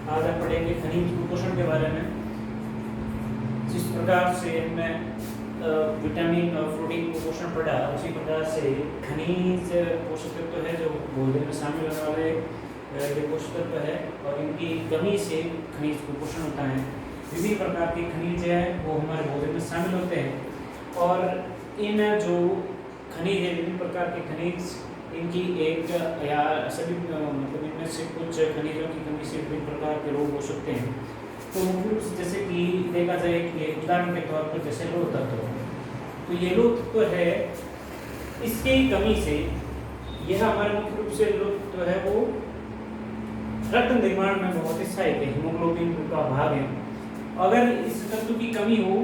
आज हम पढ़ेंगे खनिज कुपोषण के बारे में। जिस प्रकार से हमने विटामिन और प्रोटीन कुपोषण पढ़ा, उसी प्रकार से खनिज पोषक तत्व है जो भोजन में शामिल होने वाले ये पोषक तत्व है और इनकी कमी से खनिज कुपोषण होता है। विभिन्न प्रकार के खनिज है वो हमारे भोजन में शामिल होते हैं और इन जो खनिज है, विभिन्न प्रकार के खनिज, इनकी एक या सभी मतलब इनमें से कुछ खनिजों की कमी से विभिन्न प्रकार के रोग हो सकते हैं। तो जैसे कि देखा जाए कि उदाहरण के तौर पर जैसे लोह तत्व, तो ये लोह तत्व है, इसकी कमी से यह हमारे मुख्य रूप से लोह तत्व है वो रक्त निर्माण में बहुत ही सहायक है, हीमोग्लोबिन का भाग है। अगर इस तत्व की कमी हो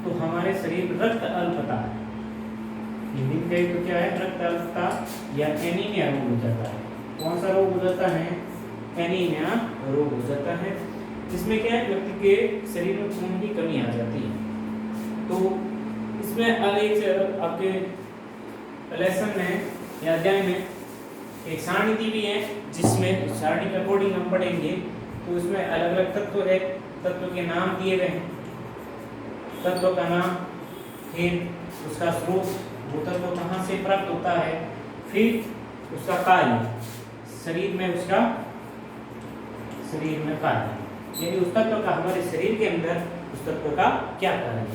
तो हमारे शरीर में रक्त अल्पता, हिंदी में तो क्या है, रक्त अल्पता या एनीमिया रोग हो जाता है। कौन सा रोग हो जाता है? एनीमिया रोग हो जाता है, जिसमें क्या है, व्यक्ति के शरीर में खून की कमी आ जाती है। तो इसमें अलग आपके लेसन में या अध्याय में एक सारणी दी हुई है, जिसमें सारणी के अकॉर्डिंग हम पढ़ेंगे। तो इसमें अलग अलग तत्व है, तत्व के नाम दिए गए हैं, तत्व का नाम, फिर उसका स्रोत, वो तत्व कहाँ से प्राप्त होता है, फिर उसका कार्य, शरीर में उसका कार्य, यानी उस तत्व का हमारे शरीर के अंदर उस तत्व का क्या कार्य है।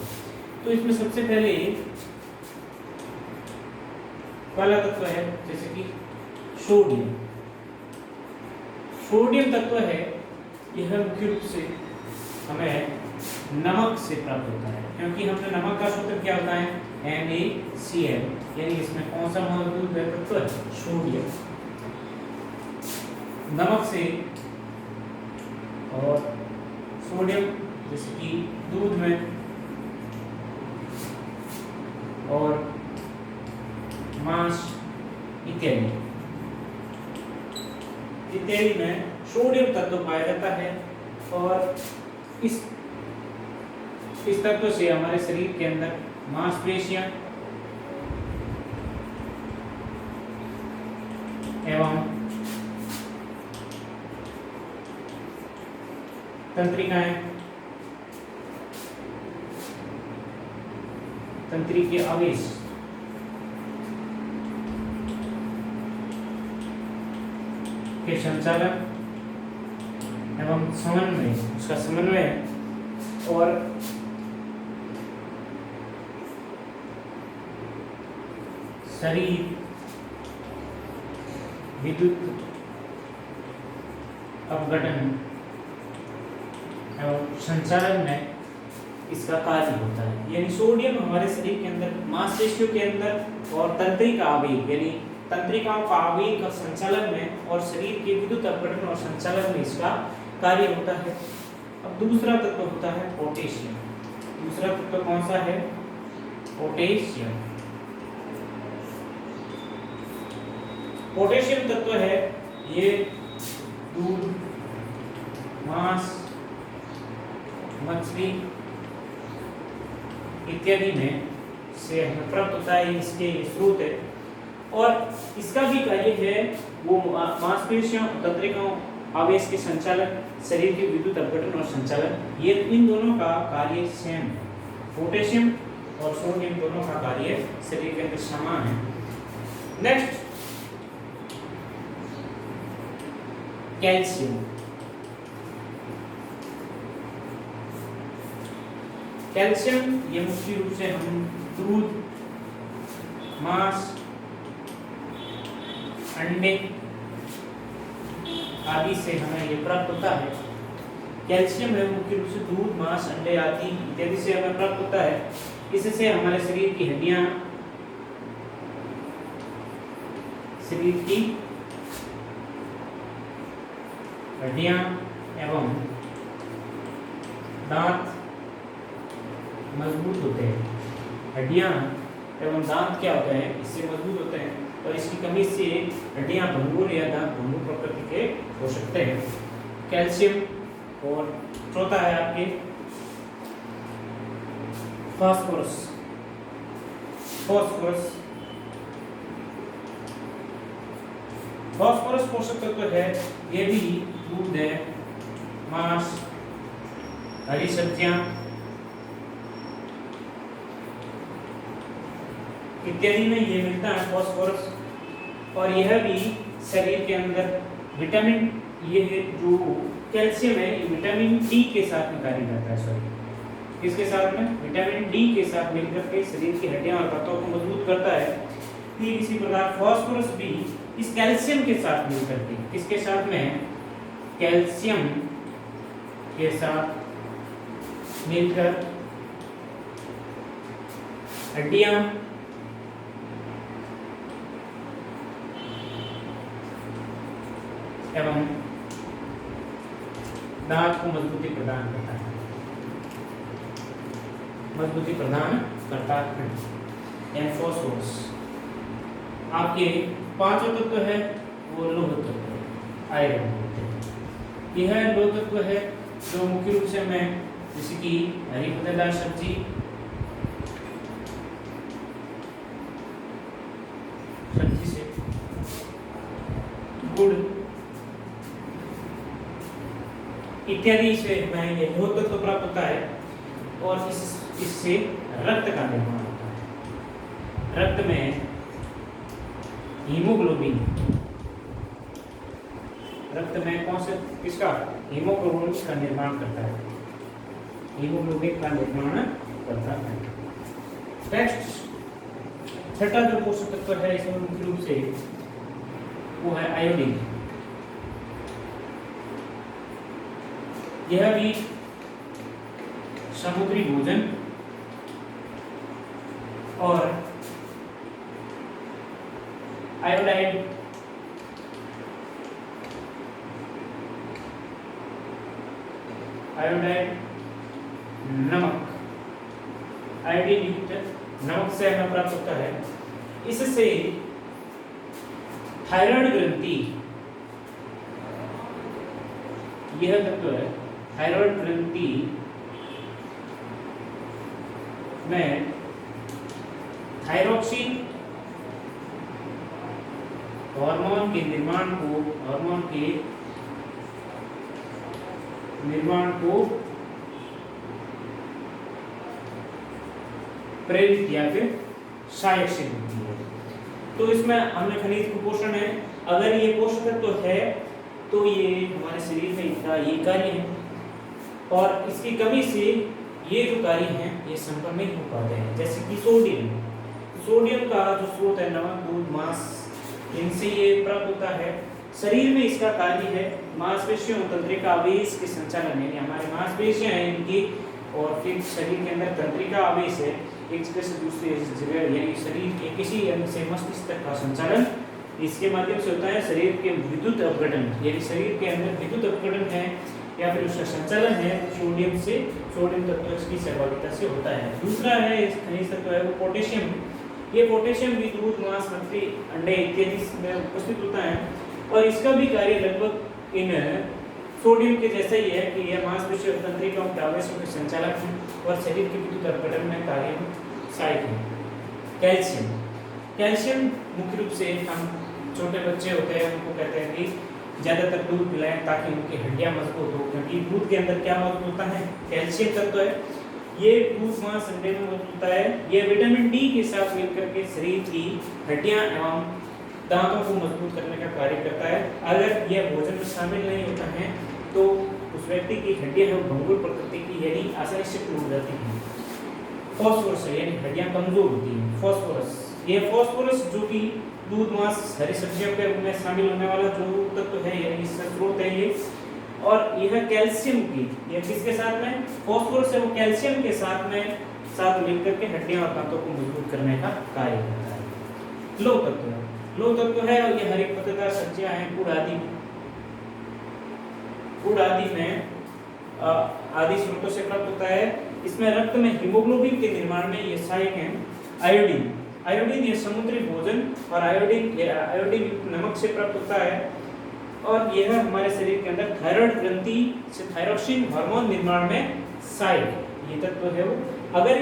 तो इसमें सबसे पहले पहला तत्व है जैसे कि सोडियम। सोडियम तत्व है, यह मुख्य रूप से हमें नमक से प्राप्त होता है, क्योंकि हमने नमक का सूत्र क्या होता है, NaCl, यानी इसमें कौन सा मौजूद है तत्व? सोडियम। नमक से, और सोडियम जैसे कि दूध में और मांस इत्यादि में सोडियम तत्व पाया जाता है। और इस तत्व से हमारे शरीर के अंदर मांसपेशियां एवं तंत्रिकाएं, तंत्रिके आवेश के संचालन एवं समन्वय, उसका समन्वय और शरीर विद्युत अपघटन एवं संचालन में इसका कार्य होता है। यानी सोडियम हमारे शरीर के अंदर मांसपेशियों के अंदर और तंत्रिका आवेग, यानी तंत्रिकाओं का आवेग का संचालन में और शरीर के विद्युत अपघटन और संचालन में इसका कार्य होता है। अब दूसरा तत्व होता है पोटेशियम। दूसरा तत्व कौन सा है? पोटेशियम। पोटेशियम तत्व है, ये दूध, मांस, मछली इत्यादि में से हमें प्राप्त होता है, इसके स्रोत है। और इसका भी कार्य है वो मांसपेशियों, तंत्रिकाओं, आवेश के संचालन, शरीर के विद्युत अपघटन और संचालन, ये इन दोनों का कार्य सेम है। पोटेशियम और सोडियम दोनों का कार्य शरीर के अंदर समान है। Next calcium. कैल्शियम ये मुख्य रूप से हम दूध, मांस, अंडे आदि से हमें ये प्राप्त होता है। कैल्शियम है मुख्य रूप से दूध, मांस, अंडे आदि इत्यादि से हमें प्राप्त होता है। इससे हमारे शरीर की हड्डियां एवं दांत मजबूत होते हैं। हड्डियां एवं दांत क्या होते हैं, इससे मजबूत होते हैं, और इसकी कमी से हड्डियां भंगुर या दांत भंगुर प्रकृति के हो सकते हैं। कैल्शियम। और चौथा है आपके फास्फोरस। फास्फोरस पोषक तत्व है, ये भी दूध है, मांस, हरी सब्जियां इत्यादि में ये मिलता है फॉस्फोरस। और यह भी शरीर के अंदर विटामिन, ये है जो कैल्शियम है, ये विटामिन डी के साथ में कार्य करता है। सॉरी, किसके साथ में? विटामिन डी के साथ मिलकर के शरीर की हड्डियां और पत्तों को मजबूत करता है। ठीक इसी प्रकार फॉस्फोरस भी इस कैल्शियम के साथ मिलकर के, किसके साथ में? कैल्शियम के साथ मिलकर हड्डियां एवं दांत को मजबूती प्रदान करता है, मजबूती प्रदान करता है। फॉस्फोरस आपके पांचों तत्व है वो लौह तत्व, आयरन होते हैं। यह लौह तत्व है जो मुख्य रूप से मैं जैसे कि हरी पत्तेदार सब्जी, से गुड़ इत्यादि से हमें यह लौह तत्व प्राप्त होता है। और इससे रक्त का निर्माण होता है। रक्त में हीमोग्लोबिन, रक्त में कौन से किसका? हीमोग्लोबिन का निर्माण करता है, हीमोग्लोबिन का निर्माण करता है। नेक्स्ट छठा जो पोषक तत्व है इसमें मुख्य रूप से वो है आयोडीन। यह भी समुद्री भोजन और आयोडाइड नमक, आयोडीन युक्त नमक से हमें प्राप्त होता है। इससे थायराइड ग्रंथि, यह तत्व है थायराइड ग्रंथि में थायरोक्सिन हार्मोन के निर्माण को प्रेरित या फिर सहायक सिद्ध होती है। तो इसमें हमने खनिज कुपोषण है, अगर ये पोषक तत्व है तो ये हमारे शरीर में इनका ये कार्य है, और इसकी कमी से ये जो कार्य हैं ये संपन्न नहीं हो पाते हैं। जैसे कि सोडियम का जो स्रोत है नमक, दूध, मांस, इनसे ये प्राप्त होता है। शरीर में इसका कार्य है मांसपेशियों तंत्रिका आवेश के संचालन, यानी हमारे मांसपेशियां हैं इनकी, और फिर शरीर के अंदर तंत्रिका आवेश है, एक जगह से दूसरी जगह यानी शरीर के किसी अंग से मस्तिष्क तक का संचालन इसके माध्यम से होता है। शरीर के विद्युत अपघटन, यानी शरीर के अंदर विद्युत अपघटन है या फिर उसका संचालन है सोडियम तत्व की सहभागिता से होता है। दूसरा है खनिज तत्व है वो पोटेशियम। ये पोटेशियम भी दूध, मांस, मछली, अंडे इत्यादि में उपस्थित होता है, और इसका भी कार्य लगभग इन सोडियम के जैसा ही है कि यह मांसपेशी और तंत्रिकाओं के आवेशों के संचालक है और शरीर के विद्युत अपघटन में कार्य सहायक है। कैल्शियम मुख्य रूप से हम छोटे बच्चे होते हैं उनको कहते हैं कि ज़्यादातर दूध पिलाएं ताकि उनकी हड्डियां मजबूत हो, क्योंकि दूध के अंदर क्या मौजूद होता है? कैल्शियम तत्व है। ये दूध, मांस, अंडे में मौजूद होता है। ये विटामिन डी के साथ मिलकर के शरीर की हड्डियां एवं दांतों को मजबूत करने का कार्य करता है। अगर यह भोजन में शामिल नहीं होता है तो उस व्यक्ति की हड्डियां भंगुर प्रकृति की यानी आसानी से टूट जाती हैं। फॉस्फोरस यानी हड्डियां कमजोर होती हैं। फॉस्फोरस जो कि दूध, मांस, हरी सब्जियों के में शामिल होने वाला जो तत्व है यानी इसका स्रोत है ये, और यह कैल्शियम की, यह किसके साथ में? फॉस्फोरस है वो कैल्शियम के साथ मिलकर के हड्डियां और दांतों को मजबूत करने का कार्य करता है। लौह तत्व है और ये हरी पत्तेदार सब्जियां हैं, गुड़ आदि में आदि स्रोतों से प्राप्त होता है। इसमें रक्त में हीमोग्लोबिन के निर्माण में ये सहायक हैं। आयोडीन ये समुद्री भोजन और आयोडीन नमक से प्राप्त होता है, और यह हमारे शरीर के अंदर थायराइड ग्रंथि से थायरोक्सिन हार्मोन निर्माण में सहायक ये तत्व है वो। अगर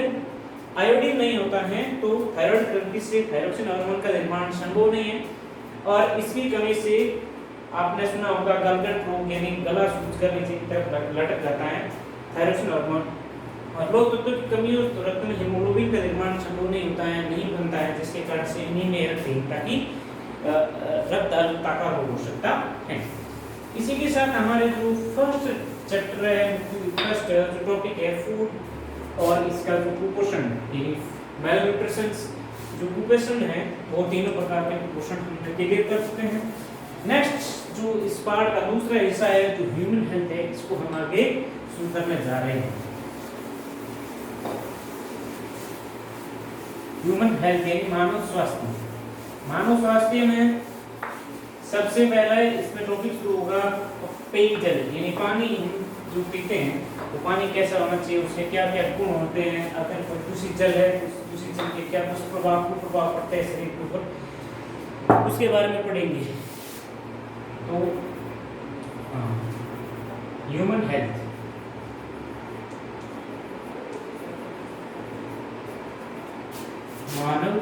आयोडीन नहीं होता है तो थायराइड ग्रंथि से थायरोक्सिन हार्मोन का निर्माण संभव नहीं है, और इसकी कमी से आपने सुना होगा गलगट रोग यानी गला सूजकर नीचे की तरफ लटक जाता है, थायराइड हार्मोन और लोह तत्व की कमी हो तो रक्त में हीमोग्लोबिन का निर्माण संभव नहीं होता है, नहीं बनता है, जिसके कारण से एनीमिया रक्तहीनता की रक्त अल्पता का रोग हो सकता है। इसी के साथ हमारे जो फर्स्ट चैप्टर है, फर्स्ट जो टॉपिक है फूड और इसका जो कुपोषण यानी मेल न्यूट्रिशन, जो कुपोषण है वो तीनों प्रकार के कुपोषण हम क्लियर कर चुके हैं। नेक्स्ट जो इस पार्ट का दूसरा हिस्सा है जो ह्यूमन हेल्थ है, इसको हम आगे शुरू करने जा रहे हैं। ह्यूमन हेल्थ यानी मानव स्वास्थ्य। मानव स्वास्थ्य में सबसे पहला इसमें टॉपिक शुरू होगा पेयजल यानी पानी जो पीते हैं वो पानी कैसा होना चाहिए, उसके क्या क्या गुण होते हैं, अगर कोई दूषित जल है तो दूषित जल के क्या कुप्रभाव पड़ते हैं शरीर के ऊपर, उसके बारे में पढ़ेंगे। तो ह्यूमन हेल्थ, मानव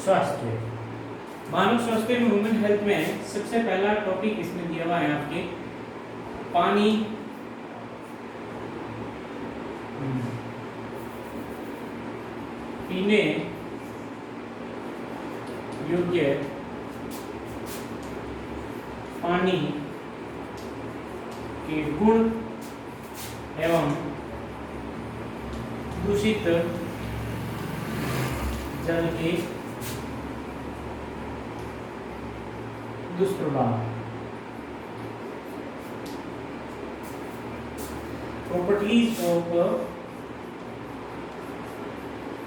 स्वास्थ्य। मानव स्वास्थ्य में ह्यूमन हेल्थ में सबसे पहला टॉपिक इसमें दिया हुआ है आपके पानी पीने योग्य पानी के गुण एवं दूषित जल के दुष्प्रभाव। प्रॉपर्टीज ऑफ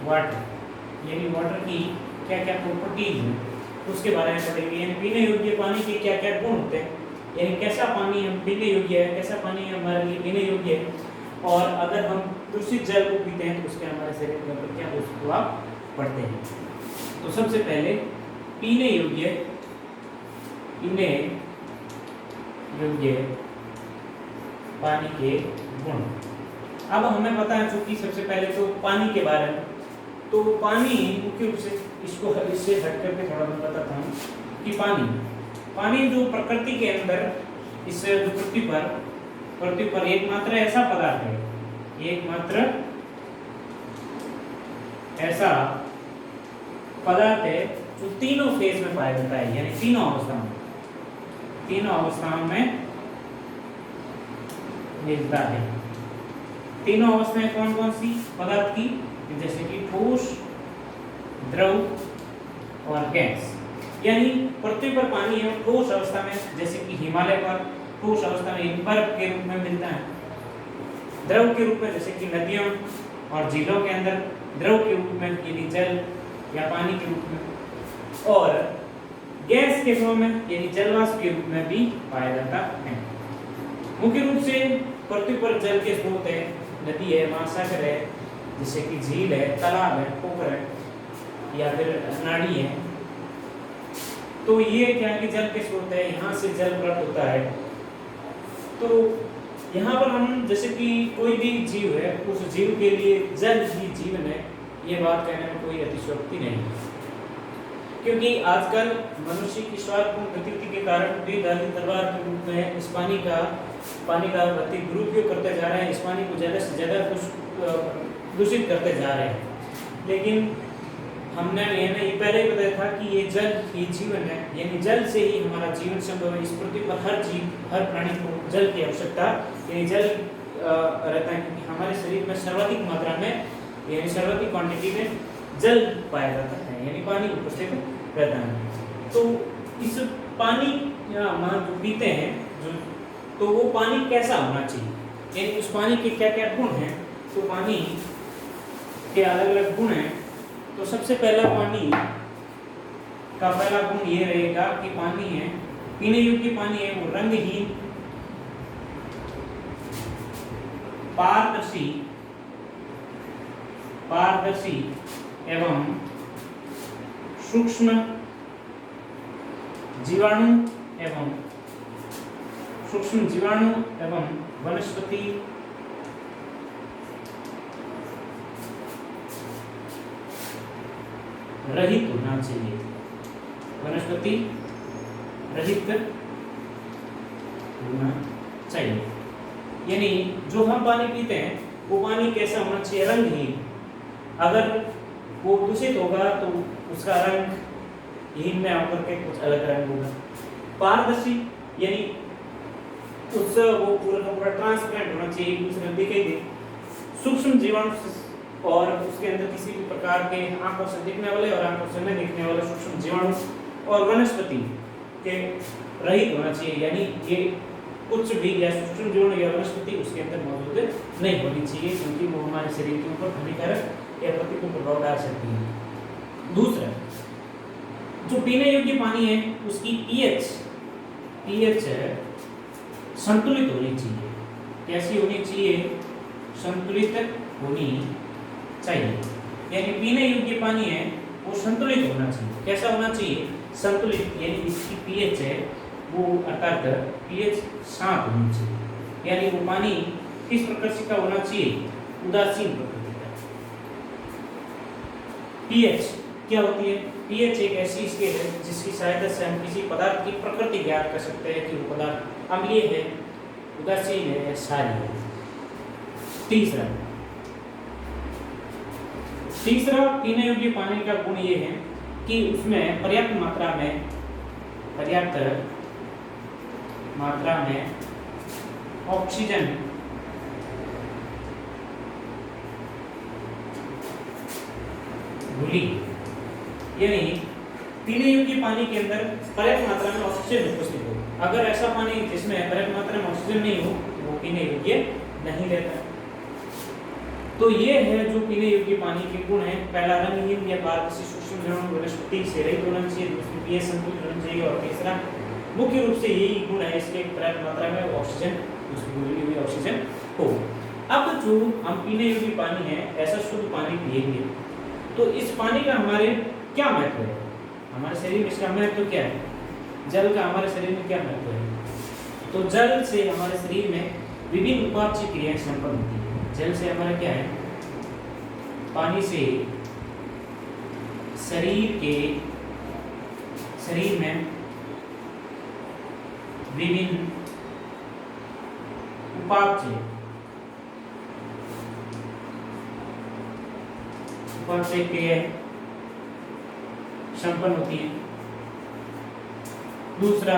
वाटर यानी वाटर की क्या क्या प्रॉपर्टीज हैं उसके बारे में पढ़ेंगे। यानी पीने योग्य पानी के क्या क्या गुण होते हैं, यानी कैसा पानी हम पीने योग्य है, कैसा पानी हमारे लिए पीने योग्य है, और अगर हम दूषित जल को पीते हैं तो उसके हमारे शरीर के ऊपर क्या दुष्प्रभाव पड़ते हैं। तो सबसे पहले पीने योग्य पानी के गुण। अब हमें पता है चूंकि सबसे पहले तो पानी के बारे में, तो पानी मुख्य रूप से इससे हट करके थोड़ा मैं बताता हूँ कि पानी जो प्रकृति के अंदर इस पृथ्वी पर एकमात्र ऐसा पदार्थ है, एकमात्र ऐसा पदार्थ है जो तीनों फेज में पाया जाता है, यानी तीनों अवस्थाओं में मिलता है। तीनों अवस्थाएं कौन कौन सी पदार्थ की, जैसे कि ठोस, द्रव और गैस। यानी पृथ्वी पर पानी है ठोस अवस्था में, जैसे कि हिमालय पर ठोस अवस्था में बर्फ के रूप में मिलता है, द्रव के रूप में जैसे कि नदियों और झीलों के अंदर द्रव के रूप में यानी जल या पानी के रूप में, और गैस के रूप में यानी जलवाष्प के रूप में भी पाया जाता है। मुख्य रूप से पृथ्वी पर जल के स्रोत है, नदी है, महासागर है, जैसे कि झील है, तालाब है, पोखर है या फिर नाड़ी है। तो ये क्या कि जल के स्रोत है, यहाँ से जल प्राप्त होता है। तो यहाँ पर हम जैसे कि कोई भी जीव है उस जीव के लिए जल ही जीवन है, ये बात कहने में कोई अतिशयोक्ति नहीं, क्योंकि आजकल मनुष्य की स्वार्थपूर्ण गतिविधि के कारण बेदागी तलवार के रूप में इस पानी का अति दुरुपयोग करते जा रहे हैं, इस पानी को ज़्यादा से ज़्यादा दूषित करते जा रहे हैं। लेकिन हमने ये पहले ही बताया था कि ये जल ही जीवन है, यानी जल से ही हमारा जीवन संभव है। इस पृथ्वी पर हर जीव, हर प्राणी को जल की आवश्यकता, यानी जल रहता है, क्योंकि हमारे शरीर में सर्वाधिक मात्रा में यानी सर्वाधिक क्वांटिटी में जल पाया जाता है, यानी पानी उपस्थित रहता है। तो इस पानी हम जो पीते हैं तो वो पानी कैसा होना चाहिए, यानी उस पानी के क्या क्या गुण हैं। तो पानी के अलग अलग गुण हैं। तो सबसे पहला पानी का पहला गुण ये रहेगा कि पानी है, पीने योग्य पानी है वो रंगहीन, पारदर्शी एवं सूक्ष्म जीवाणु एवं वनस्पति रहित होना चाहिए। वनस्पति रहित होना चाहिए। यानी जो हम पानी पीते हैं वो पानी कैसा होना चाहिए? रंगहीन। अगर वो दूषित होगा तो उसका रंग हीन में आकर के कुछ अलग रंग होगा। पारदर्शी यानी उस वो पूरा का पूरा ट्रांसपेरेंट होना चाहिए, एक दूसरे में दिखाई दे। सूक्ष्म जीवाणु और उसके अंदर किसी भी प्रकार के आंखों से दिखने वाले और आंखों से नहीं दिखने वाले सूक्ष्म जीवाणु और वनस्पति के रहित होना चाहिए। यानी ये कुछ भी या सूक्ष्म जीवाणु या वनस्पति उसके अंदर मौजूद नहीं होनी चाहिए, क्योंकि वो हमारे शरीर के ऊपर हानिकारक या प्रतिकूल प्रभाव डाल सकती है। दूसरा, जो पीने योग्य पानी है उसकी पीएच संतुलित होनी चाहिए। कैसी होनी चाहिए? संतुलित होनी चाहिए। यानी पीने योग्य पानी है वो संतुलित होना चाहिए। कैसा होना चाहिए? संतुलित। यानी इसकी पीएच है वो अर्थात पीएच 7 होनी चाहिए। यानी वो पानी किस प्रकार का होना चाहिए? उदासीन प्रकृति का। पीएच क्या होती है? पीएच एक ऐसी स्केल है जिसकी सहायता से हम किसी पदार्थ की प्रकृति ज्ञात कर सकते हैं कि वो पदार्थ अम्लीय है, उदासीन है या क्षारीय है। तीसरा पीने योग्य पानी का गुण ये है कि उसमें पर्याप्त मात्रा में ऑक्सीजन घुली। यानी पीने योग्य पानी के अंदर पर्याप्त मात्रा में ऑक्सीजन उपस्थित हो। अगर ऐसा पानी जिसमें पर्याप्त मात्रा में ऑक्सीजन नहीं हो वो पीने योग्य नहीं रहता। तो ये है जो पीने योग्य पानी के गुण है। पहला, रंगहीन या पारदर्शी सूक्ष्म जीवाणु वनस्पति से रहित होना चाहिए। दूसरी, पीएच संतुलित होना चाहिए। और तीसरा, मुख्य रूप से यही गुण है इसके पर्याप्त मात्रा में ऑक्सीजन, उसकी घुली हुई ऑक्सीजन हो। अब जो हम पीने योग्य पानी है ऐसा शुद्ध पानी पिएंगे तो इस पानी का हमारे क्या महत्व है? हमारे शरीर में इसका महत्व क्या है? जल का हमारे शरीर में क्या महत्व है? तो जल से हमारे शरीर में विभिन्न उपापचय क्रियाएं संपन्न होती है। जल से हमारा क्या है? पानी से शरीर में विभिन्न उपापचय क्रियाएं संपन्न होती है। दूसरा,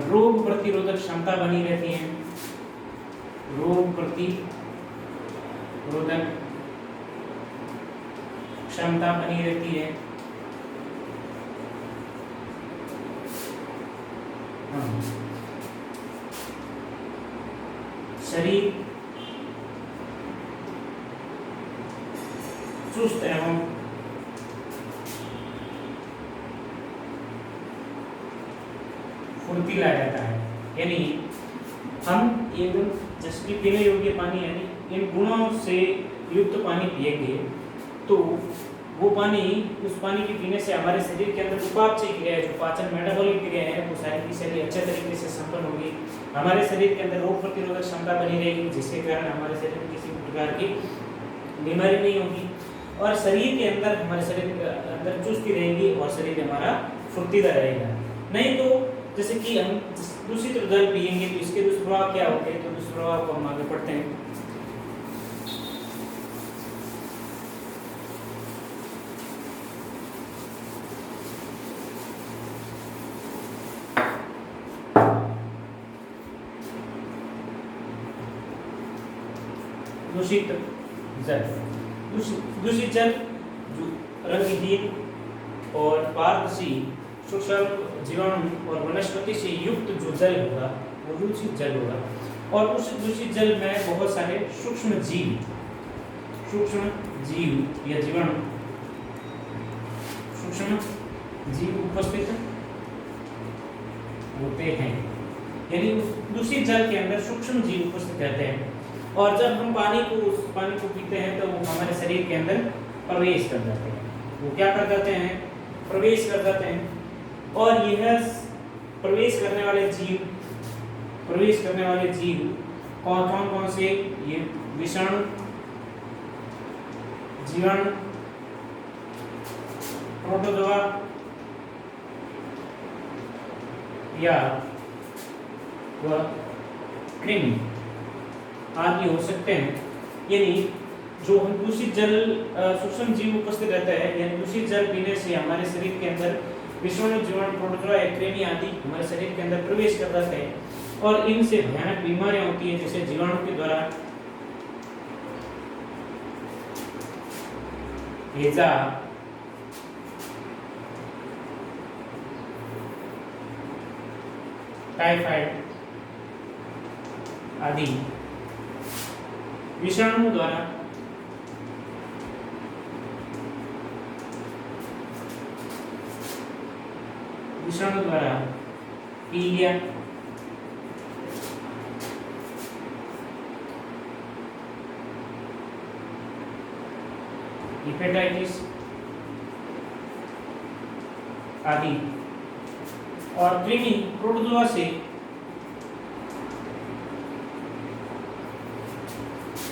रोग प्रतिरोधक क्षमता बनी रहती है। रोग प्रतिरोधक क्षमता बनी रहती है। शरीर चुस्त एवं फुर्तीला रहता है। यानी हम एवं जैसे पीने योग्य पानी यानी इन गुणों से युक्त पानी पिएंगे तो वो पानी, उस पानी के पीने से हमारे शरीर के अंदर उपापचय क्रिया है, जो पाचन मेटाबॉलिक क्रिया है, वो सारी की सारी अच्छे तरीके से संपन्न होगी। हमारे शरीर के अंदर रोग प्रतिरोधक क्षमता बनी रहेगी, जिसके कारण हमारे शरीर में किसी भी प्रकार की बीमारी नहीं होगी और शरीर के अंदर, हमारे शरीर के अंदर चुस्ती रहेगी और शरीर हमारा फुर्तीला रहेगा। नहीं तो जैसे कि हम दूषित जल पिएंगे तो इसके दुष्प्रभाव क्या होते हैं? तो दुष्प्रभाव को हम आगे पढ़ते हैं। दूषित जल जो रंगहीन और पारदर्शी सूक्ष्म जीवाणु और वनस्पति से युक्त जो जल होगा वो दूषित जल होगा। और उस दूषित जल में बहुत सारे सूक्ष्म जीव या जीवाणु, सूक्ष्म जीव उपस्थित होते हैं। यानी दूषित जल के अंदर सूक्ष्म जीव उपस्थित रहते हैं और जब हम उस पानी को पीते हैं तो वो हमारे शरीर के अंदर प्रवेश कर जाते हैं। वो क्या कर जाते हैं? प्रवेश कर जाते हैं। और यह प्रवेश करने वाले जीव कौन से? ये विषाणु, जीवाणु, प्रोटोजोआ या वह कृमि आदि हो सकते हैं। यानी जो हम दूषित जल सूक्ष्म जीव उपस्थित रहता है, यानी दूषित जल पीने से हमारे शरीर के अंदर विषाणु, जीवाणु, प्रोटोजोआ या कृमि आदि हमारे शरीर के अंदर प्रवेश कर जाते हैं और इनसे भयानक बीमारियां होती है, जैसे जीवाणु के द्वारा हैजा, टाइफाइड आदि, विषाणु द्वारा पीलिया, हेपेटाइटिस आदि, और कृमि प्रोटोजोआ से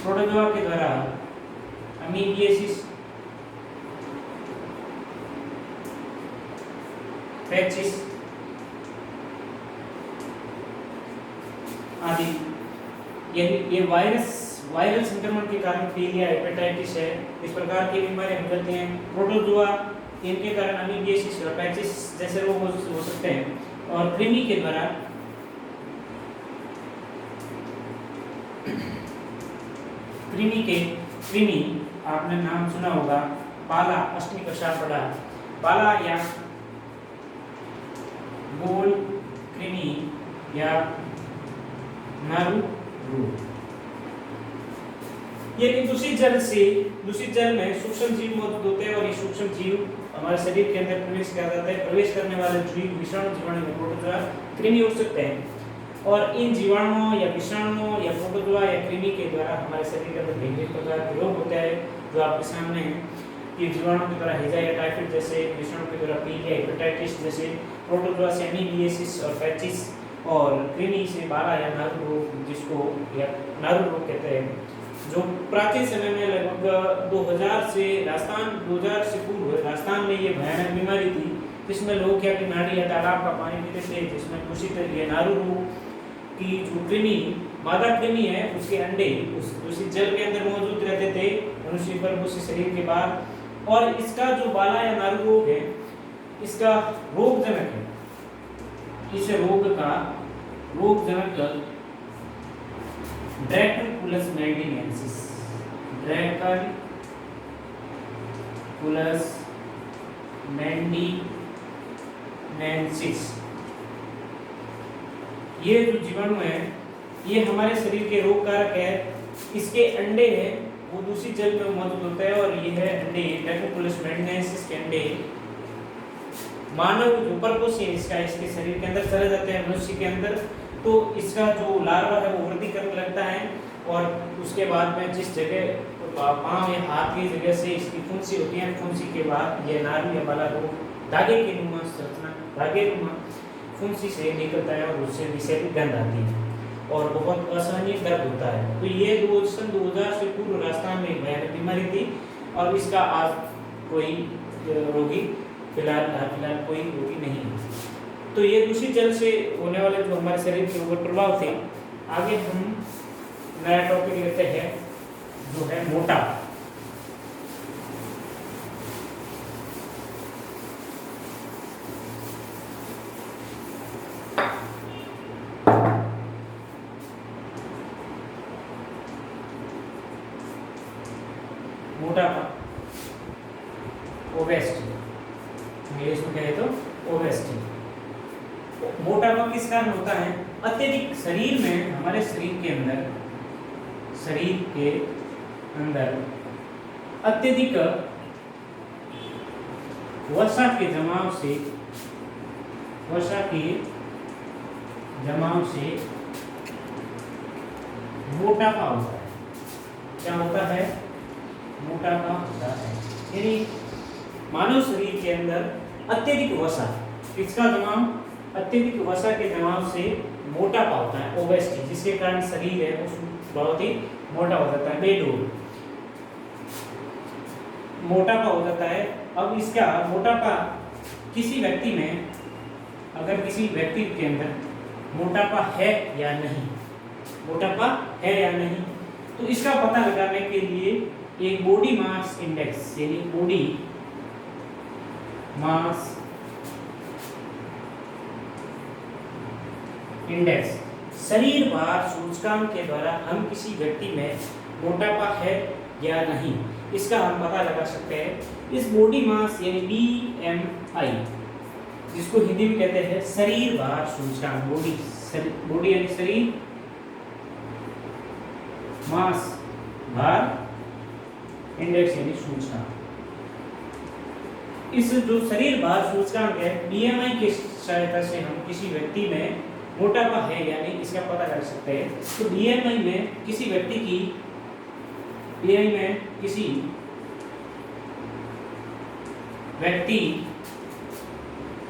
प्रोटोजोआ के द्वारा अमीबियासिस, पैचिस आदि, ये वायरल संक्रमण के कारण पीलिया, हेपेटाइटिस है, इस प्रकार की बीमारियां हो जाती हैं। प्रोटोजोआ इनके कारण अमीबियासिस और पैचिस जैसे रोग हो सकते हैं। और कृमि के द्वारा कृमि आपने नाम सुना होगा, पाला, अष्टमी कक्षा पढ़ा, पाला या गोल कृमि या नारू रोग। ये दूषित जल में सूक्ष्म जीव मौजूद होते हैं और ये सूक्ष्म जीव हमारे शरीर के अंदर प्रवेश कर जाता है। प्रवेश करने वाले जीव विषाणु, जीवाणु या प्रोटोजोआ, कृमि हो सकते हैं और इन जीवाणुओं या विषाणुओं या प्रोटोजोआ या कृमि के द्वारा हमारे शरीर के अंदर विभिन्न प्रकार के रोग होते हैं जो आपके सामने हैं। ये जीवाणु के द्वारा हैजा या टाइफाइड जैसे, विषाणु के द्वारा पीलिया, हेपेटाइटिस जैसे, प्रोटोजोआ से अमीबियासिस और पैचिस, और कृमि से बाला या नारू रोग, जिसको या नारू रोग कहते हैं, जो प्राचीन समय में लगभग 2000 से पूर्व राजस्थान में ये भयानक बीमारी थी, जिसमें लोग क्या कि नाली या तालाब का पानी पीते थे, जिसमें दूषित ये नारू रोग की जो कृमि, मादा कृमि है, उसके अंडे उस दूषित जल के अंदर मौजूद रहते थे मनुष्य पर, उसी शरीर के बाहर। और इसका जो बाला या नारू रोग है, इसका रोगजनक है, इस रोग का रोगजनक ड्रैकुलस मेडिनेंसिस, ड्रैकुलस मेडिनेंसिस, ये जो जीवाणु है ये हमारे शरीर के रोग कारक है। इसके अंडे हैं वो दूषित जल में मौजूद होता है और ये है अंडे, ड्रैकुलस मेडिनेंसिस के अंडे मानव जो परपोषी है इसके शरीर के अंदर चले जाते हैं मनुष्य के अंदर। तो इसका जो लार्वा है वो वृद्धि करने लगता है और उसके बाद में जिस जगह पांव या हाथ की जगह से इसकी फुंसी होती है, फुंसी के बाद ये नारू या बाला रोग धागे की नुमा संरचना, धागे नुमा फुंसी से निकलता है और उससे विषैली गंध आती है और बहुत असहनीय दर्द होता है। तो ये सन 2000 से पूर्व राजस्थान में भयानक बीमारी थी और इसका आज कोई रोगी फिलहाल कोई रोगी नहीं है। तो ये दूषित जल से होने वाले जो हमारे शरीर के ऊपर प्रभाव थे। आगे हम नया टॉपिक लेते हैं जो है मोटापा। मोटापा, ओबेसिटी, इंग्लिश में कहे तो ओबेसिटी। मोटापा किस कारण होता है? अत्यधिक शरीर में, हमारे शरीर के अंदर अत्यधिक वसा के जमाव से मोटापा होता है। क्या होता है? मोटापा होता है। यानी मानव शरीर के अंदर अत्यधिक वसा, किसका जमाव? अत्यधिक वसा के जमाव से मोटापा होता है, ओबेसिटी, जिसके कारण शरीर है वो बहुत ही मोटा हो जाता है, बेडोल मोटापा हो जाता है। अब इसका मोटापा किसी व्यक्ति में अगर किसी व्यक्ति के अंदर मोटापा है या नहीं, मोटापा है या नहीं, तो इसका पता लगाने के लिए एक बॉडी मास इंडेक्स यानी बॉडी मास इंडेक्स शरीर भार सूचकांक के द्वारा हम किसी व्यक्ति में मोटापा है या नहीं इसका हम पता लगा सकते हैं। इस बॉडी मास यानी BMI, जिसको हिंदी में कहते हैं शरीर भार सूचकांक, बॉडी यानी शरीर, मास भार इंडेक्स यानी सूचकांक। इस जो शरीर भार सूचकांक है BMI की सहायता से हम किसी व्यक्ति में मोटापा है या नहीं इसका पता कर सकते हैं। तो BMI में किसी व्यक्ति की BMI में किसी व्यक्ति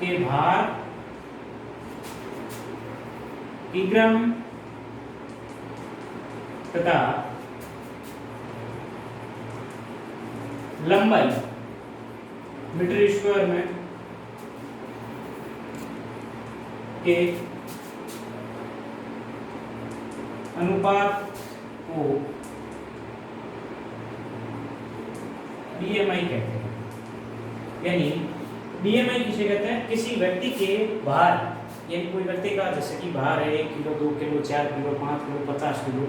के भार, किग्राम तथा लंबाई मीटर स्क्वायर में के अनुपात को BMI कहते हैं। यानी BMI किसे कहते हैं? किसी व्यक्ति के भार, यानी कोई व्यक्ति का जैसे कि भार है 1 kilo, 2 kilo, 4 kilo, 5 kilo, 50 kilo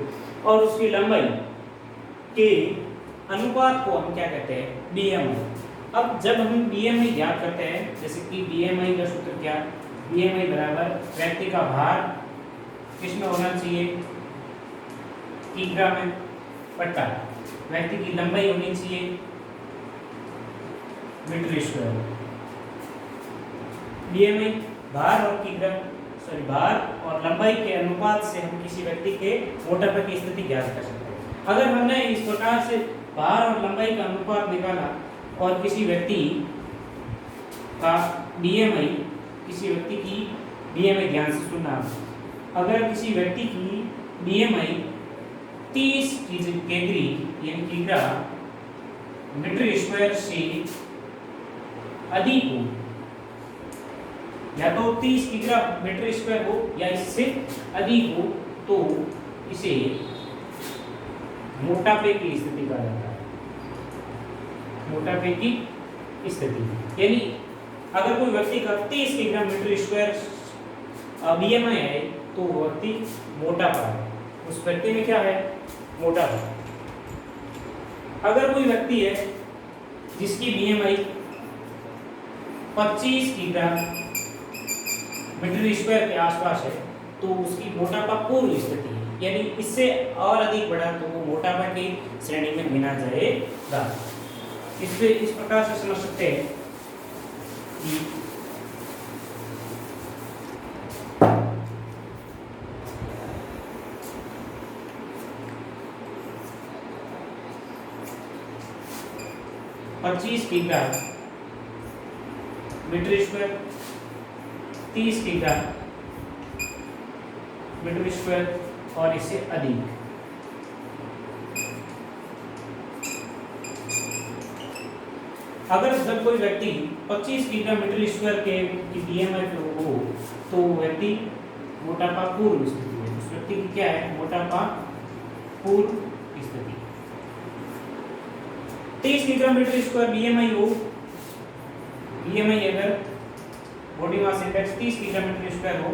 और उसकी लंबाई के अनुपात को हम क्या कहते हैं? BMI। अब जब हम BMI ज्ञात करते हैं, जैसे कि BMI का सूत्र क्या? BMI बराबर व्यक्ति का भार किसमें होना चाहिए? किग्रा में, बटा व्यक्ति की लंबाई होनी चाहिए मीटर स्क्वायर। BMI भार और किग्रा, भार और लंबाई के अनुपात से हम किसी व्यक्ति के मोटापे की स्थिति ज्ञात कर सकते हैं। अगर हमने इस प्रकार से भार और लंबाई का अनुपात निकाला और किसी व्यक्ति का BMI, किसी व्यक्ति की BMI, ध्यान से सुनना, अगर किसी व्यक्ति की BMI 30 कैलोरी यानी किग्रा मीटर स्क्वायर से अधिक हो, या तो 30 किग्रा मीटर स्क्वायर हो या इससे अधिक हो, तो इसे मोटापे की स्थिति कहा जाता है। मोटापे की स्थिति यानी अगर कोई व्यक्ति का 30 किग्रा मीटर स्क्वायर BMI है तो वो व्यक्ति मोटापा है, उस व्यक्ति में क्या है? मोटापा। अगर कोई व्यक्ति है जिसकी BMI 25 किग्रा मीटर स्क्वायर के आसपास है तो उसकी मोटापा पूर्व स्थिति है, यानी इससे और अधिक बढ़ा तो वो मोटापा की श्रेणी में गिना जाएगा। इससे इस प्रकार से समझ सकते हैं कि पच्चीस किग्रा मीटर स्क्वायर, 30 किग्रा मीटर स्क्वायर और इससे अधिक। अगर जब कोई व्यक्ति 25 किग्रा मीटर स्क्वायर के BMI पे हो तो व्यक्ति मोटापा पूर्व स्थिति है। उस व्यक्ति की क्या है? मोटापा पूर्व स्थिति। 30 किग्रा मीटर स्क्वायर BMI हो, BMI अगर बॉडी मास इंडेक्स 30 किग्रा मीटर स्क्वायर हो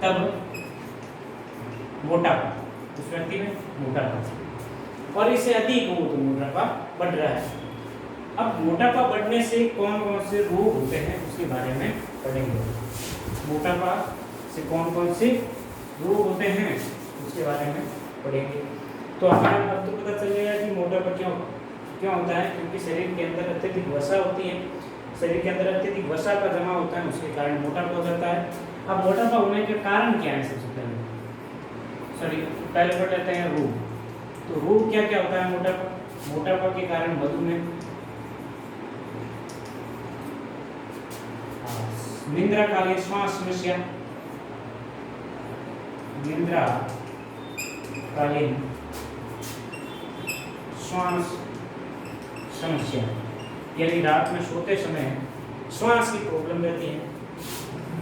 तब मोटापा, उस व्यक्ति में मोटापा, और इससे अधिक हो तो मोटापा बढ़ रहा है। अब मोटापा बढ़ने से कौन कौन से रोग होते हैं उसके बारे में पढ़ेंगे। मोटापा से कौन कौन से रोग होते हैं उसके बारे में पढ़ेंगे। तो हमें अब तो पता चल गया कि मोटापा क्यों होता है, क्योंकि शरीर के अंदर अत्यधिक वसा होती है, शरीर के अंदर अत्यधिक वसा का जमा होता है, उसके कारण मोटापा हो जाता है। अब मोटापा होने के कारण क्या है? सबसे पहले पढ़ लेते हैं रोग। तो रोग क्या क्या होता है? मोटापा के कारण मधुमेह, निद्राकालीन श्वास समस्या, निद्राकालीन श्वास समस्या, यानी रात में सोते समय श्वास की प्रॉब्लम रहती है।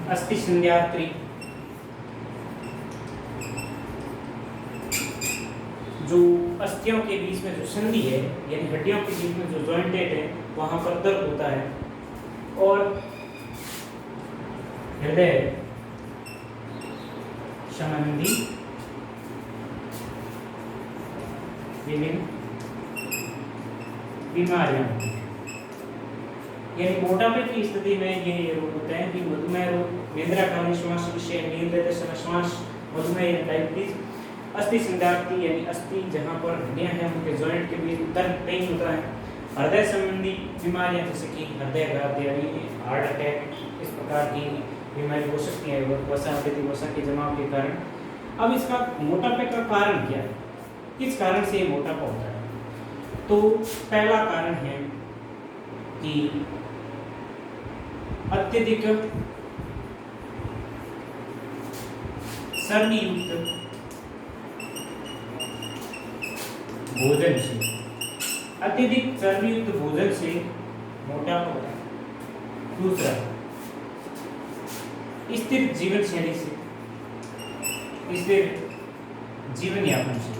अस्थि संध्यात्री, जो अस्थियों के बीच में जो संधि है यानी हड्डियों के बीच में जो जॉइंटेड है वहां पर दर्द होता है। और हृदय संबंधी विभिन्न बीमारियां होती हैं। यानी मोटापे की स्थिति में ये रोग होते हैं कि मधुमेह रोग, निद्राकालीन श्वास विषय, नींद लेते समय श्वास, मधुमेह या डायबिटीज, अस्थि संध्यात्री यानी अस्थि जहाँ पर हड्डियां हैं उनके जॉइंट के बीच दर्द पेन होता है। हृदय संबंधी बीमारियां जैसे कि हृदयाघात यानी हार्ट अटैक, इस प्रकार की बीमारी हो सकती है वसा के जमाव के कारण। अब इसका मोटापे का कारण क्या है, किस कारण से ये मोटापा होता है? तो पहला कारण है कि अत्यधिक चर्बी युक्त भोजन से, अत्यधिक चर्बी युक्त भोजन से मोटापा होता है। दूसरा, स्थिर जीवन शैली से, स्थिर जीवन यापन से,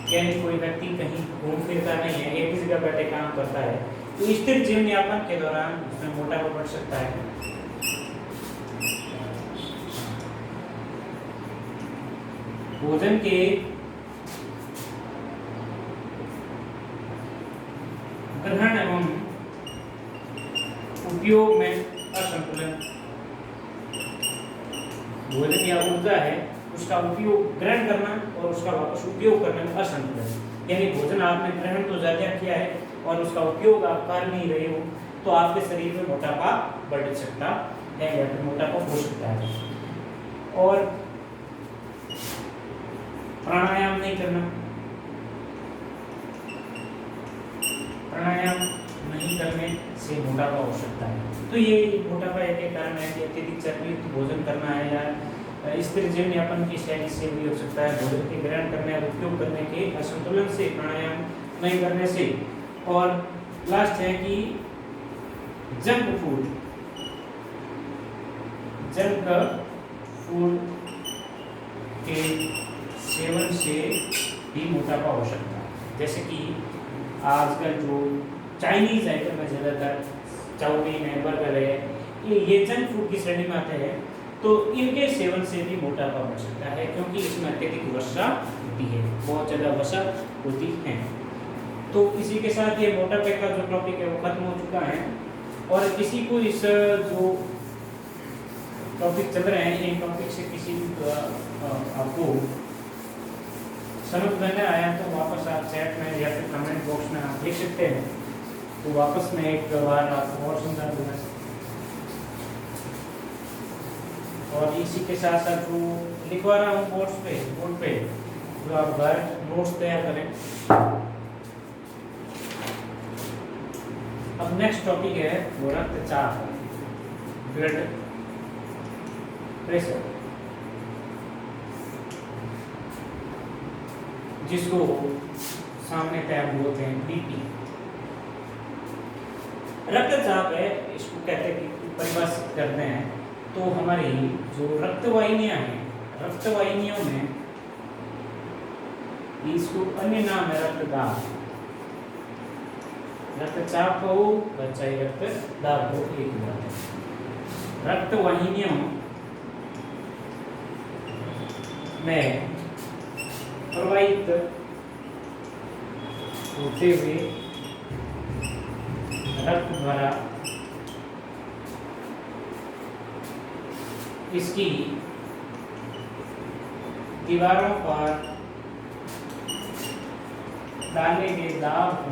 यानी कोई व्यक्ति कहीं घूम फिरता नहीं है, एक ही जगह बैठे काम करता है, तो स्थिर जीवन यापन के दौरान उसमें मोटापा बढ़ सकता है। भोजन के ग्रहण एवं उपयोग में असंतुलन, भोजन या ऊर्जा है उसका उपयोग ग्रहण करना और उसका वापस उपयोग करने में असंतुलन, यानी भोजन आपने ग्रहण तो ज्यादा किया है और उसका उपयोग आप कर नहीं रहे हो, तो आपके शरीर में मोटापा बढ़ सकता है या फिर मोटापा हो सकता है। और प्राणायाम नहीं करना, प्राणायाम नहीं करने से मोटापा हो सकता है। तो ये मोटापा एक कारण है कि अत्यधिक चर्बी युक्त भोजन करना है या स्थिर जीवन यापन की शैली से भी हो सकता है, भोजन के ग्रहण करने और उपयोग करने के असंतुलन से, प्राणायाम नहीं करने से। और लास्ट है कि जंक फूड के सेवन से भी मोटापा हो सकता है। जैसे कि आजकल जो चाइनीज आइटम है, ज़्यादातर चाउमीन है, बर्गर है, ये जंक फूड की श्रेणी में आते हैं, तो इनके सेवन से भी मोटापा बढ़ सकता है, क्योंकि इसमें अत्यधिक वसा होती है, बहुत ज़्यादा वसा होती है। तो इसी के साथ ये मोटापे का जो टॉपिक है वो खत्म हो चुका है। और किसी को इस जो टॉपिक चल रहे हैं, इन टॉपिक से किसी आपको समझ में नहीं आया तो वापस आप चैट में या फिर कमेंट बॉक्स में आप लिख सकते हैं, तो वापस मैं एक बार आपको और समझा दूंगा। और इसी के साथ साथ जो लिखवा रहा हूँ बोर्ड पे जो आप घर नोट्स तैयार करें। अब नेक्स्ट टॉपिक है वो रक्तचाप, ब्लड प्रेशर, जिसको सामने टैब बोलते हैं बीपी। रक्तचाप है, इसको कहते हैं कि परिभाषित करते हैं तो हमारी जो रक्तवाहिनियां हैं, रक्तवाहिनियों में इसको अन्य नाम है रक्तदाब। रक्तचाप हो चाहे रक्तदाब हो, एक ही बात है। रक्तवाहिनियों में प्रवाहित होते हुए रक्त द्वारा इसकी दीवारों पर डाले गए दाब को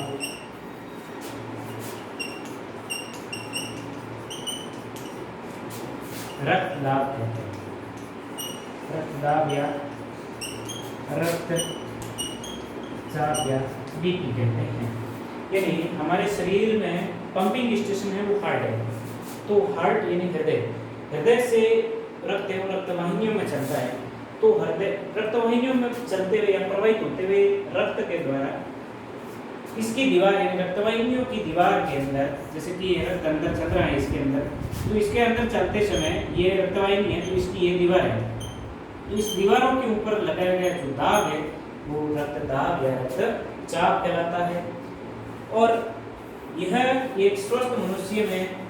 रक्तदाब कहते हैं। रक्तदाब या रक्तचाप या बीपी कहते हैं। यानी हमारे शरीर में पंपिंग स्टेशन है वो हार्ट है, तो हार्ट यानी हृदय से रक्त एवं रक्तवाहिनियों में चलता है, तो हृदय रक्तवाहिनियों में चलते हुए या प्रवाहित होते हुए रक्त के द्वारा इसकी दीवार यानी रक्तवाहिनियों की दीवार के अंदर, जैसे कि ये रक्त अंदर चल रहा है इसके अंदर, तो इसके अंदर चलते समय ये रक्तवाहिनी है, तो इसकी ये दीवार है, तो इस दीवारों के ऊपर लगाया गया जो दाब है वो रक्तदाब या रक्तचाप कहलाता है। और यह एक स्वस्थ मनुष्य में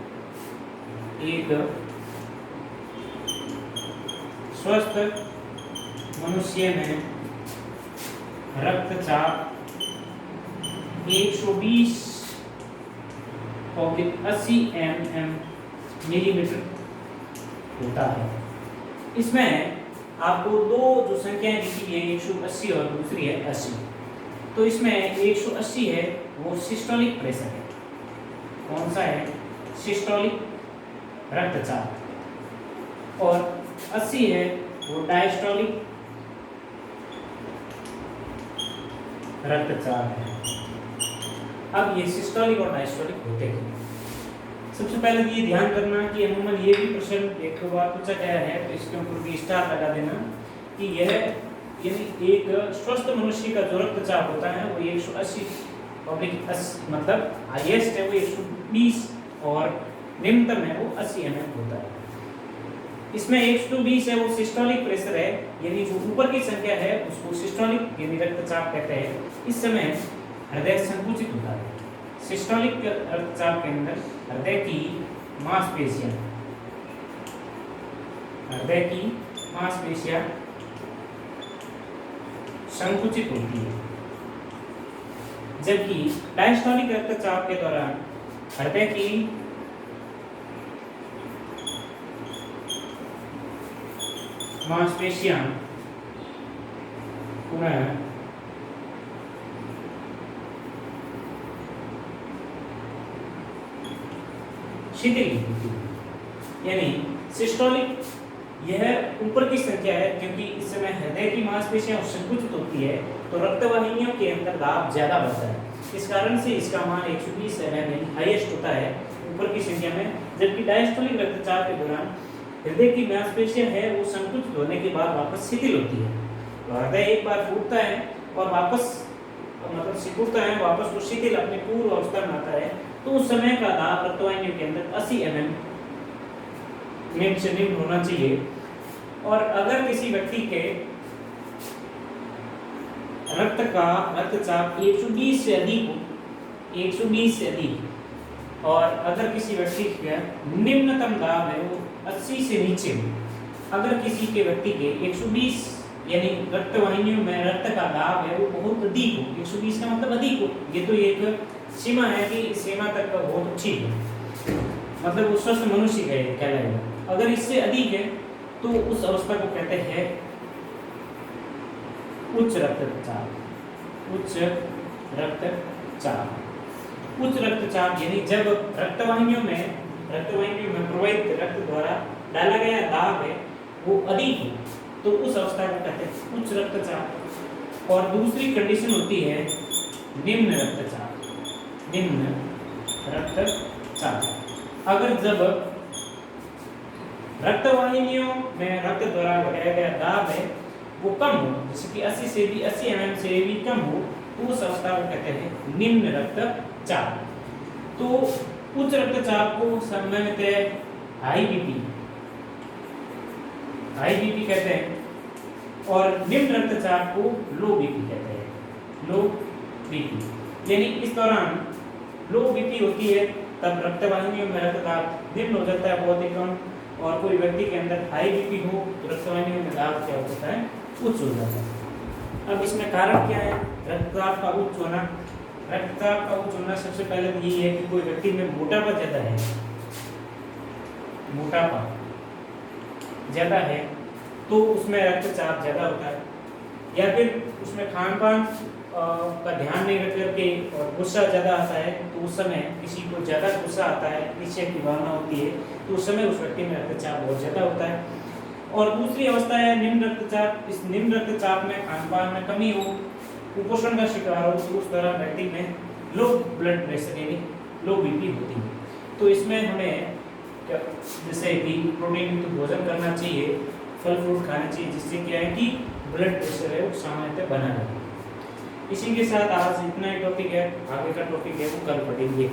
रक्तचाप 120/80 मिलीमीटर होता है। इसमें आपको दो जो संख्याएं दिखी है 180 और दूसरी है 80, तो इसमें 180 है वो सिस्टोलिक प्रेशर है। कौन सा है? सिस्टोलिक रक्तचाप। और 80 है वो डायस्टोलिक रक्तचाप है। अब ये सिस्टोलिक और डायस्टोलिक होते हैं। सबसे पहले तो ये ध्यान करना कि अमूमन ये भी प्रश्न एक बार पूछा गया है, तो इसके ऊपर भी स्टार लगा देना कि यह यानी एक स्वस्थ मनुष्य का जो रक्तचाप होता है वो 180/80 मतलब हाईएस्ट है वो 120 और निम्नतम है वो 80 mm होता है। इसमें 120 है वो सिस्टोलिक प्रेशर है, यानी जो ऊपर की संख्या है उसको सिस्टोलिक यानी रक्तचाप कहते हैं। इस समय हृदय संकुचित होता है। सिस्टोलिक रक्तचाप के अंदर हृदय की मांसपेशियां संकुचित होती है, जबकि डायस्टोलिक रक्तचाप के दौरान हृदय की मांसपेशियां पुनः शिथिल होती है। यानी सिस्टोलिक यह ऊपर की संख्या है, क्योंकि इस समय हृदय की मांसपेशियां संकुचित होती है तो रक्तवाहिनियों के अंदर दाब ज्यादा बढ़ता है। इस कारण से इसका मान 120 mm हाईएस्ट होता है ऊपर की संख्या में। जबकि डायस्टोलिक रक्तचाप के दौरान हृदय की मांसपेशियां है वो संकुचित होने के बाद वापस शिथिल होती है। तो हृदय एक बार फूटता है और वापस मतलब सिकुड़ता है, वापस वो शिथिल अपने पूर्व अवस्था में आता है, तो उस समय का दाब रक्तवाहिनियों के अंदर 80 mm निम्न से निम्न होना चाहिए। और अगर किसी व्यक्ति के रक्तचाप 120 से अधिक हो, 120 से अधिक, और अगर किसी व्यक्ति का निम्नतम दाब है वो 80 से नीचे हो, अगर किसी के व्यक्ति के 120 यानी रक्तवाहिनियों में रक्त का दाब है वो बहुत अधिक हो, 120 का मतलब अधिक हो, ये तो एक सीमा है कि इस सीमा तक का बहुत अच्छी है, मतलब वो स्वस्थ मनुष्य कहलाएगा। अगर इससे अधिक है तो उस अवस्था को कहते हैं उच्च रक्तचाप। उच्च रक्तचाप यानी जब रक्तवाहिनियों में प्रवाहित रक्त द्वारा डाला गया दाब है वो अधिक हो, तो उस अवस्था को कहते हैं उच्च रक्तचाप। और दूसरी कंडीशन होती है निम्न रक्तचाप। अगर जब रक्तवाहिनियों में रक्त द्वारा लगाया गया दाब है वो कम हो, जैसे कि 80 mm से भी कम हो, तो उस अवस्था को कहते हैं निम्न रक्तचाप। तो उच्च रक्तचाप को सामान्यतः हाई बीपी कहते हैं और निम्न रक्तचाप को लो बीपी कहते हैं। लो बीपी यानी इस दौरान लो बीपी होती है तब रक्तवाहिनियों में रक्तदाब निम्न हो जाता है, बहुत ही कम। और कोई व्यक्ति के अंदर हाई बीपी हो तो रक्तवाहिनियों में दाब क्या होता है? उच्च हो जाता है। अब इसमें कारण क्या है रक्तदाब का उच्च होना? रक्तचाप का उच्च होना सबसे पहले तो यही है कि कोई व्यक्ति में मोटापा ज़्यादा है तो उसमें रक्तचाप ज़्यादा होता है, या फिर उसमें खान पान का ध्यान नहीं रख करके और गुस्सा ज़्यादा आता है, तो उस समय किसी को ज़्यादा गुस्सा आता है, ईर्ष्या की भावना होती है, तो उस समय उस व्यक्ति में रक्तचाप बहुत ज़्यादा होता है। और दूसरी अवस्था है निम्न रक्तचाप। इस निम्न रक्तचाप में खान पान में कमी हो, कुपोषण का शिकार हो, तो उस तरह व्यक्ति में लो ब्लड प्रेशर यानी लो बीपी होती है। तो इसमें हमें जैसे कि प्रोटीन युक्त भोजन करना चाहिए, फल फ्रूट खाना चाहिए, जिससे क्या है कि ब्लड प्रेशर है वो सामान्यतः बना रहे। इसी के साथ आज इतना ही टॉपिक है, आगे का टॉपिक है वो कल पढ़ेंगे।